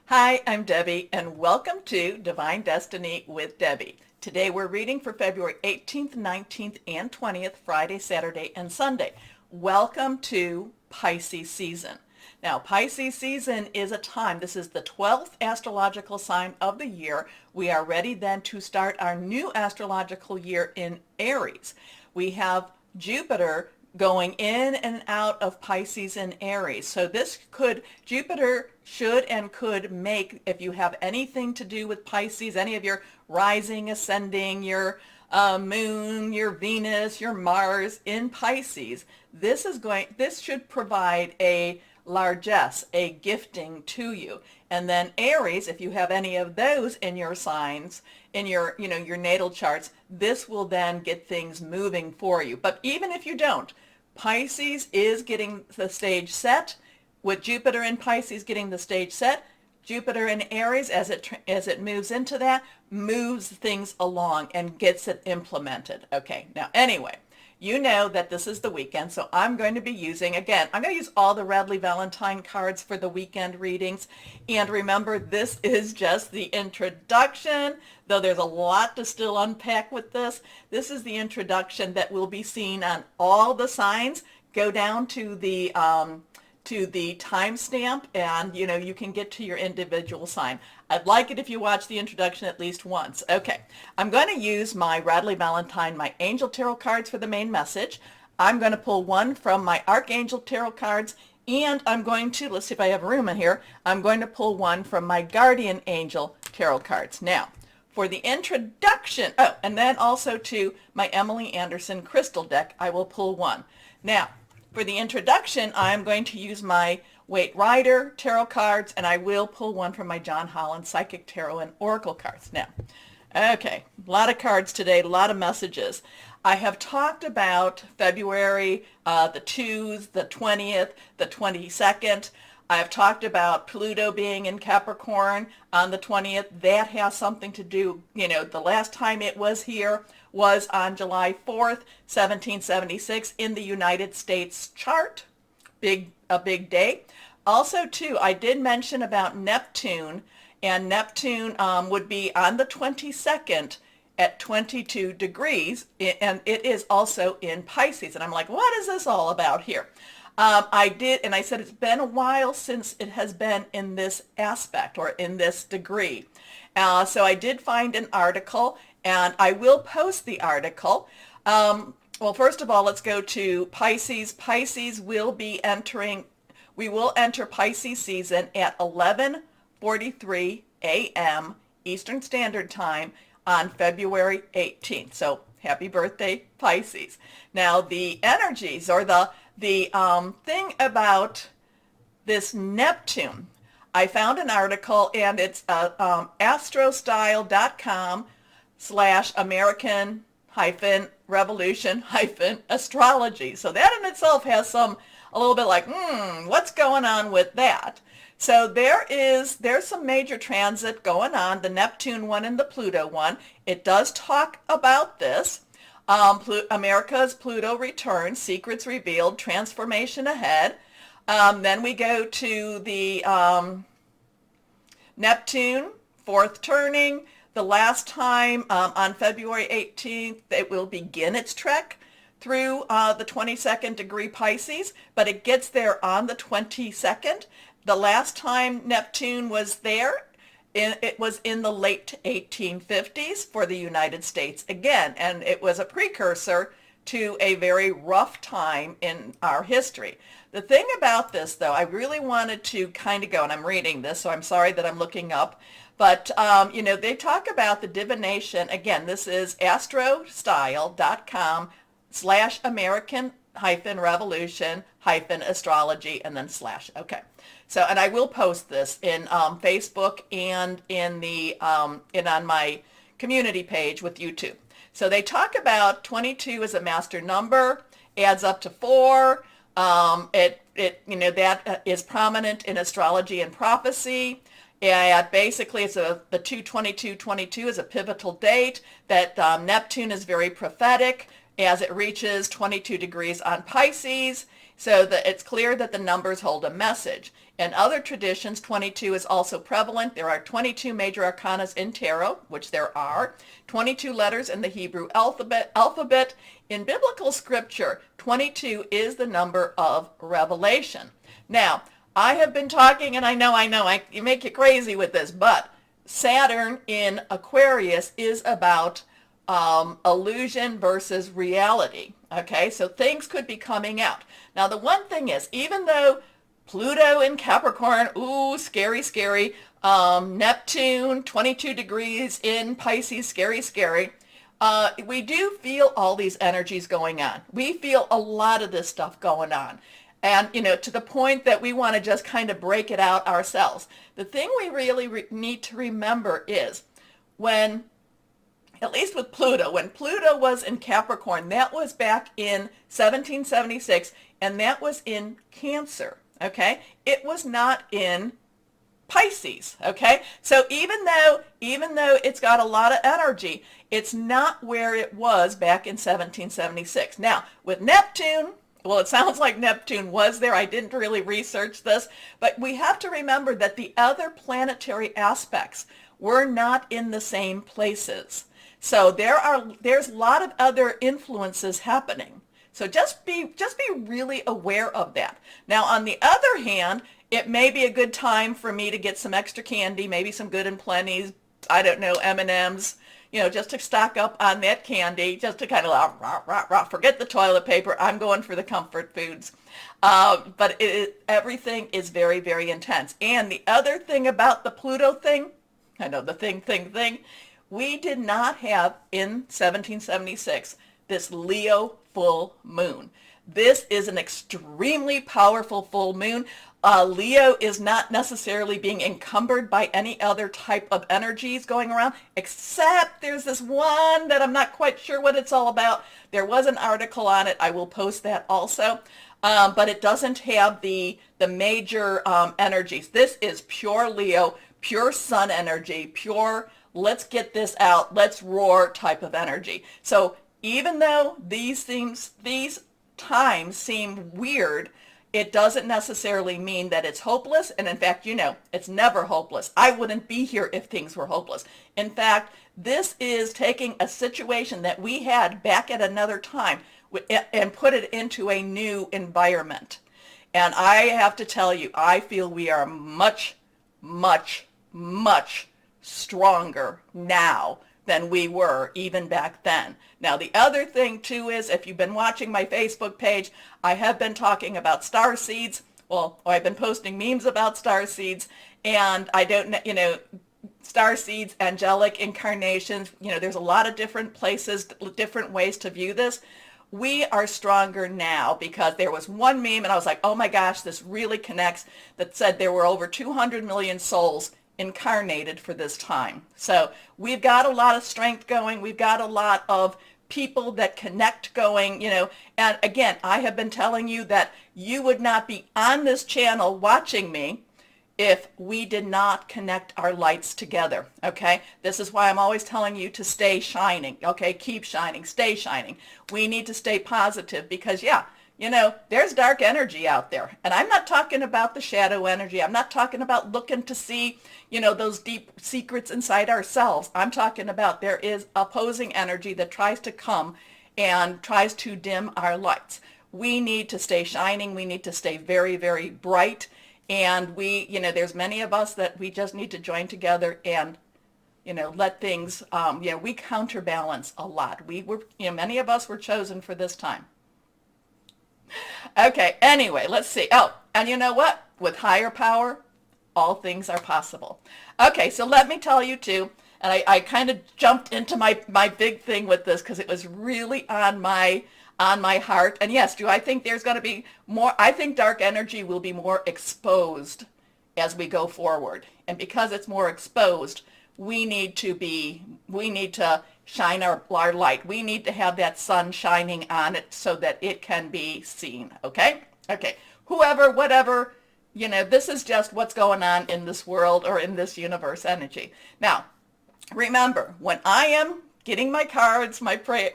Hi, I'm Debbie, and welcome to Divine Destiny with Debbie. Today we're reading for February 18th, 19th, and 20th, Friday, Saturday, and Sunday. Welcome to Pisces season. Now, Pisces season is a time, this is the 12th astrological sign of the year. We are ready then to start our new astrological year in Aries. We have Jupiter going in and out of Pisces and Aries. So Jupiter should and could make, if you have anything to do with Pisces, any of your rising, ascending, your moon, your Venus, your Mars in Pisces, this should provide a largesse, a gifting to you. And then Aries, if you have any of those in your signs, in your natal charts, this will then get things moving for you. But even if you don't, Pisces is getting the stage set. With Jupiter in Pisces getting the stage set, Jupiter in Aries, as it moves into that, moves things along and gets it implemented. Okay, now anyway, you know that this is the weekend, so I'm going to use all the Radley Valentine cards for the weekend readings. And remember, this is just the introduction, though there's a lot to still unpack with this. This is the introduction that will be seen on all the signs. Go down to the timestamp, and you can get to your individual sign. I'd like it if you watch the introduction at least once. Okay, I'm going to use my Radley Valentine, my Angel Tarot cards for the main message. I'm going to pull one from my Archangel Tarot cards, and I'm going to, let's see if I have room in here, I'm going to pull one from my Guardian Angel Tarot cards. Now, for the introduction, and then also to my Emily Anderson Crystal deck, I will pull one. Now, for the introduction, I'm going to use my Waite Rider Tarot cards, and I will pull one from my John Holland Psychic Tarot and Oracle cards. Now, okay, a lot of cards today, a lot of messages. I have talked about February, the 2s, the 20th, the 22nd. I've talked about Pluto being in Capricorn on the 20th. That has something to do, the last time it was here was on July 4th, 1776 in the United States chart. A big day. Also, too, I did mention about Neptune, and Neptune would be on the 22nd at 22 degrees, and it is also in Pisces. And I'm like, what is this all about here? I said it's been a while since it has been in this aspect or in this degree. So I did find an article, and I will post the article. Well, first of all, let's go to Pisces. Pisces we will enter Pisces season at 11:43 a.m. Eastern Standard Time on February 18th. So happy birthday, Pisces. Now, the energies or the thing about this Neptune, I found an article, and it's astrostyle.com/American-revolution-astrology. So that in itself has a little bit like, what's going on with that? So there's some major transit going on, the Neptune one and the Pluto one. It does talk about this. America's Pluto return, secrets revealed, transformation ahead. Then we go to the Neptune Fourth turning. The last time on February 18th, it will begin its trek through the 22nd degree Pisces, but it gets there on the 22nd. The last time Neptune was there, it was in the late 1850s for the United States again, and it was a precursor to a very rough time in our history. The thing about this, though, I really wanted to kind of go, and I'm reading this, so I'm sorry that I'm looking up, but, they talk about the divination. Again, this is astrostyle.com/American-revolution-astrology, and then / Okay. So, and I will post this in Facebook and on my community page with YouTube. So they talk about 22 as a master number, adds up to 4. That is prominent in astrology and prophecy. And basically, it's the 2/22/22 is a pivotal date. That Neptune is very prophetic as it reaches 22 degrees on Pisces. So that it's clear that the numbers hold a message. In other traditions, 22 is also prevalent. There are 22 major arcanas in tarot, which there are, 22 letters in the Hebrew alphabet. In biblical scripture, 22 is the number of revelation. Now, I have been talking, and I know, you make you crazy with this, but Saturn in Aquarius is about illusion versus reality. Okay, so things could be coming out. Now, the one thing is, even though Pluto in Capricorn, ooh, scary, scary. Neptune, 22 degrees in Pisces, scary, scary. We do feel all these energies going on. We feel a lot of this stuff going on. And, to the point that we want to just kind of break it out ourselves. The thing we really need to remember is when, at least with Pluto, when Pluto was in Capricorn, that was back in 1776, and that was in Cancer. Okay, it was not in Pisces. Okay, so even though it's got a lot of energy, it's not where it was back in 1776. Now with Neptune, well, it sounds like Neptune was there. I didn't really research this, but we have to remember that the other planetary aspects were not in the same places. So there's a lot of other influences happening. So just be really aware of that. Now, on the other hand, it may be a good time for me to get some extra candy, maybe some Good and Plenty's, I don't know, M&Ms, just to stock up on that candy, just to kind of forget the toilet paper. I'm going for the comfort foods. But everything is very, very intense. And the other thing about the Pluto thing, I know the thing, we did not have in 1776 this Leo full moon. This is an extremely powerful full moon. Leo is not necessarily being encumbered by any other type of energies going around, except there's this one that I'm not quite sure what it's all about. There was an article on it. I will post that also. But it doesn't have the major energies. This is pure Leo, pure sun energy, pure let's get this out, let's roar type of energy. So even though these times seem weird, it doesn't necessarily mean that it's hopeless. And in fact, it's never hopeless. I wouldn't be here if things were hopeless. In fact, this is taking a situation that we had back at another time and put it into a new environment. And I have to tell you, I feel we are much, much, much stronger now than we were even back then. Now, the other thing too is, if you've been watching my Facebook page, I have been talking about star seeds. Well, I've been posting memes about star seeds, and I don't know, star seeds, angelic incarnations, there's a lot of different places, different ways to view this. We are stronger now because there was one meme, and I was like, oh my gosh, this really connects, that said there were over 200 million souls incarnated for this time. So we've got a lot of strength going. We've got a lot of people that connect going, and again, I have been telling you that you would not be on this channel watching me if we did not connect our lights together. Okay, this is why I'm always telling you to stay shining. Okay, keep shining, stay shining. We need to stay positive because there's dark energy out there. And I'm not talking about the shadow energy. I'm not talking about looking to see, those deep secrets inside ourselves. I'm talking about there is opposing energy that tries to come and tries to dim our lights. We need to stay shining. We need to stay very, very bright. And there's many of us that we just need to join together and, let things, we counterbalance a lot. We were, many of us were chosen for this time. Okay, anyway, let's see. Oh, and you know what? With higher power, all things are possible. Okay, so let me tell you too, and I kind of jumped into my big thing with this because it was really on my heart. And yes, do I think there's going to be more? I think dark energy will be more exposed as we go forward. And because it's more exposed, we need to shine our light. We need to have that sun shining on it so that it can be seen. Okay? Okay. Whoever, whatever, this is just what's going on in this world or in this universe energy. Now, remember, when I am getting my cards, my prayer,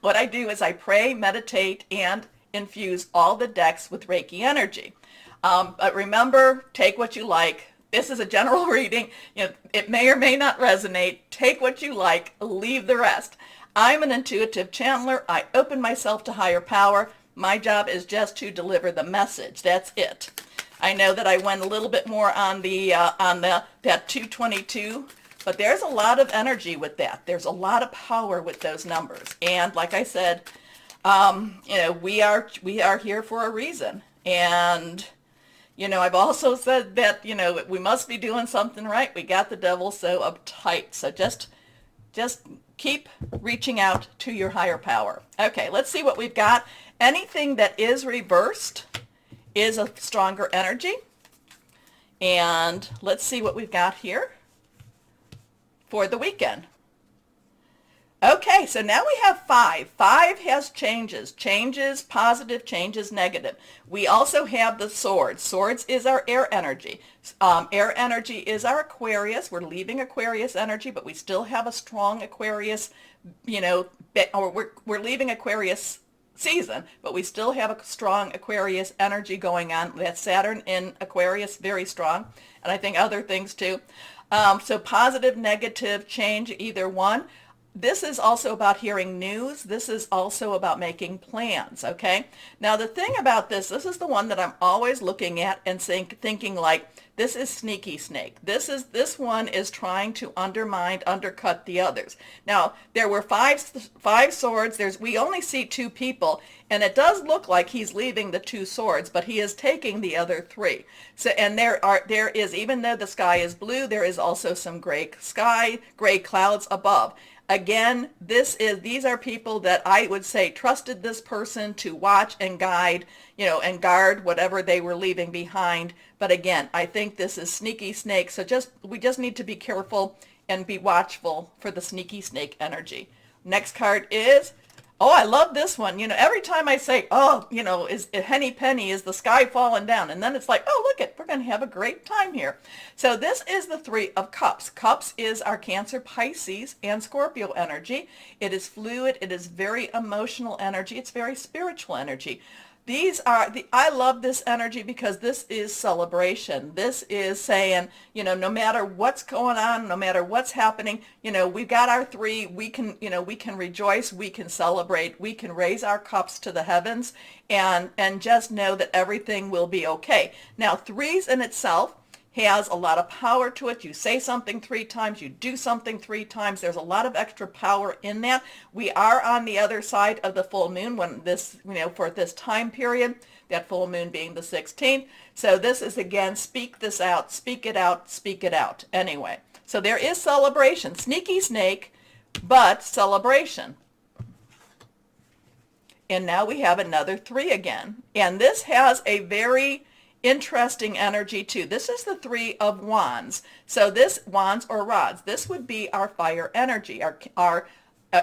what I do is I pray, meditate, and infuse all the decks with Reiki energy. But remember, take what you like. This is a general reading. It may or may not resonate. Take what you like, leave the rest. I'm an intuitive channeler. I open myself to higher power. My job is just to deliver the message. That's it. I know that I went a little bit more on that 222, but there's a lot of energy with that. There's a lot of power with those numbers. And like I said, we are here for a reason. And I've also said that, we must be doing something right. We got the devil so uptight. So just keep reaching out to your higher power. Okay, let's see what we've got. Anything that is reversed is a stronger energy. And let's see what we've got here for the weekend. Okay, so now we have 5. 5 has changes. Changes positive, changes negative. We also have the swords. Swords is our air energy. Air energy is our Aquarius. We're leaving Aquarius energy, but we still have a strong Aquarius, or we're leaving Aquarius season, but we still have a strong Aquarius energy going on. That's Saturn in Aquarius, very strong, and I think other things too. So positive, negative, change, either one. This is also about hearing news. This is also about making plans, okay? Now, the thing about this is the one that I'm always looking at and thinking like, this is sneaky snake. This one is trying to undercut the others. Now, there were five swords. We only see 2 people, and it does look like he's leaving the 2 swords, but he is taking the other 3. So, and there is, even though the sky is blue, there is also some gray clouds above. Again, these are people that I would say trusted this person to watch and guide, and guard whatever they were leaving behind. But again, I think this is sneaky snake. So we just need to be careful and be watchful for the sneaky snake energy. Next card is, I love this one. Every time I say, is henny penny, is the sky falling down? And then it's like, we're going to have a great time here. So this is the 3 of Cups. Cups is our Cancer, Pisces, and Scorpio energy. It is fluid. It is very emotional energy. It's very spiritual energy. I love this energy because this is celebration. This is saying, no matter what's going on, no matter what's happening, we've got our 3, we can rejoice, we can celebrate, we can raise our cups to the heavens and just know that everything will be okay. Now, 3s in itself has a lot of power to it. You say something 3 times, you do something 3 times. There's a lot of extra power in that. We are on the other side of the full moon when this, for this time period, that full moon being the 16th. So this is, again, speak this out, speak it out, speak it out. Anyway, so there is celebration. Sneaky snake, but celebration. And now we have another 3 again. And this has a very interesting energy too. This is the 3 of Wands. So this, wands or rods, this would be our fire energy, our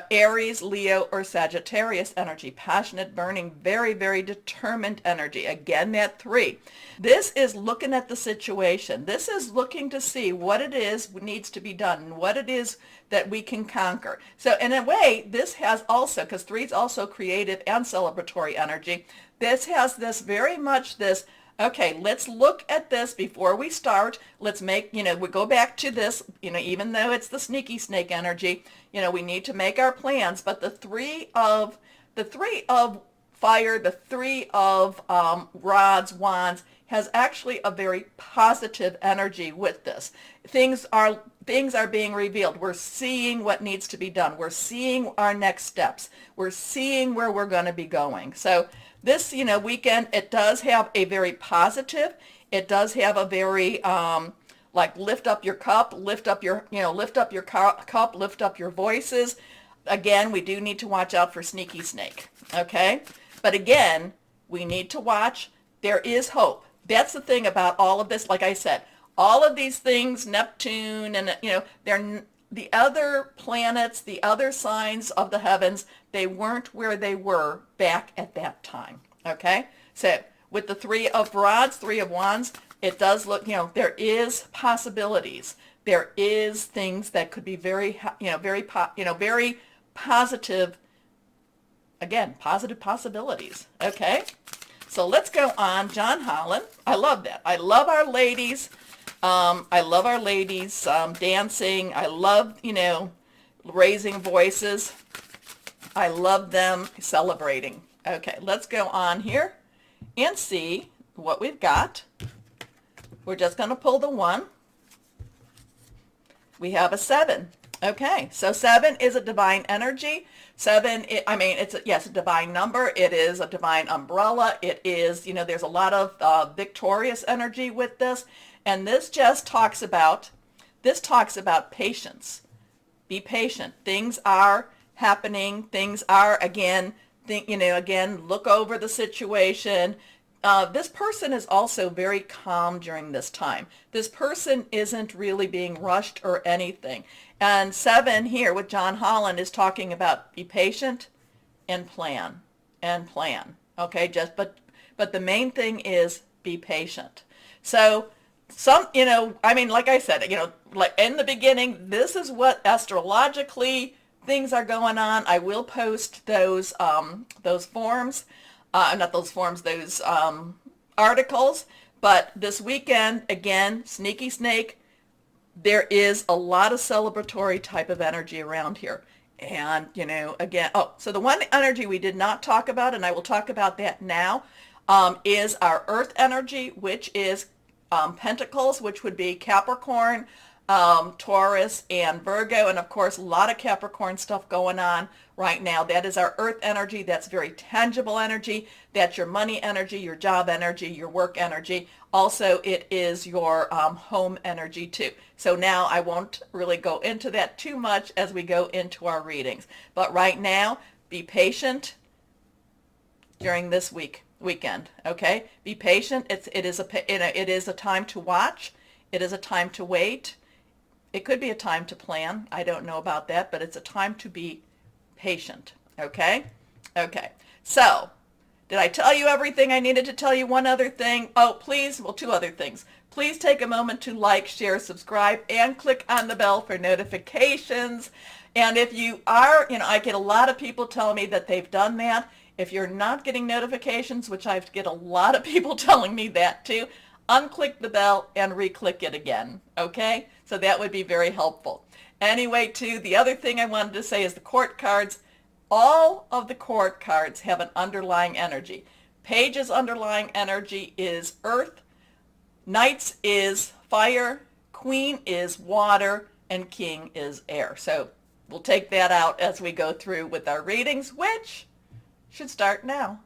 Aries, Leo, or Sagittarius energy. Passionate, burning, very, very determined energy. Again, that 3. This is looking at the situation. This is looking to see what it is needs to be done and what it is that we can conquer. So in a way, this has also, because 3 is also creative and celebratory energy, this has this very much this, okay, let's look at this before we start. Let's make, we go back to this, even though it's the sneaky snake energy, we need to make our plans. But the 3 of fire, the 3 of rods, wands, has actually a very positive energy with this. Things are being revealed. We're seeing what needs to be done. We're seeing our next steps. We're seeing where we're going to be going. So this, weekend, it does have a very positive, it does have a very, like lift up your cup, lift up your cup, lift up your voices. Again, we do need to watch out for sneaky snake, okay? But again, we need to watch. There is hope. That's the thing about all of this. Like I said, all of these things, Neptune, and, they're the other planets, the other signs of the heavens, they weren't where they were back at that time, okay? So with the 3 of rods, 3 of wands, it does look, there is possibilities. There is things that could be very, very positive again, positive possibilities. Okay, so let's go on. John Holland. I love that. I love our ladies. I love our ladies dancing. I love, raising voices. I love them celebrating. Okay, let's go on here and see what we've got. We're just going to pull the 1. We have a 7. Okay, so 7 is a divine energy. 7, it's a divine number. It is a divine umbrella. It is, there's a lot of victorious energy with this. And this just talks about patience. Be patient. Things are happening. Things are, again, look over the situation. This person is also very calm during this time. This person isn't really being rushed or anything. And 7 here with John Holland is talking about be patient and plan. Okay, but the main thing is be patient. So like I said, like in the beginning, this is what astrologically things are going on. I will post those forms, those articles. But this weekend, again, Sneaky Snake, there is a lot of celebratory type of energy around here. And, again, so the one energy we did not talk about, and I will talk about that now, is our earth energy, which is Pentacles, which would be Capricorn, Taurus, and Virgo. And of course, a lot of Capricorn stuff going on right now. That is our earth energy. That's very tangible energy. That's your money energy, your job energy, your work energy. Also, it is your home energy too. So now I won't really go into that too much as we go into our readings. But right now, be patient during this weekend. Okay, be patient. It is a time to watch. It is a time to wait. It could be a time to plan. I don't know about that, but it's a time to be patient. Okay? Okay. So, did I tell you everything I needed to tell you? One other thing. Oh, please, well, 2 other things. Please take a moment to like, share, subscribe, and click on the bell for notifications. And if you are, I get a lot of people telling me that they've done that. If you're not getting notifications, which I get a lot of people telling me that too, unclick the bell and re-click it again. Okay? So that would be very helpful. Anyway, too, the other thing I wanted to say is the court cards. All of the court cards have an underlying energy. Page's underlying energy is earth. Knight's is fire. Queen is water. And King is air. So we'll take that out as we go through with our readings, which should start now.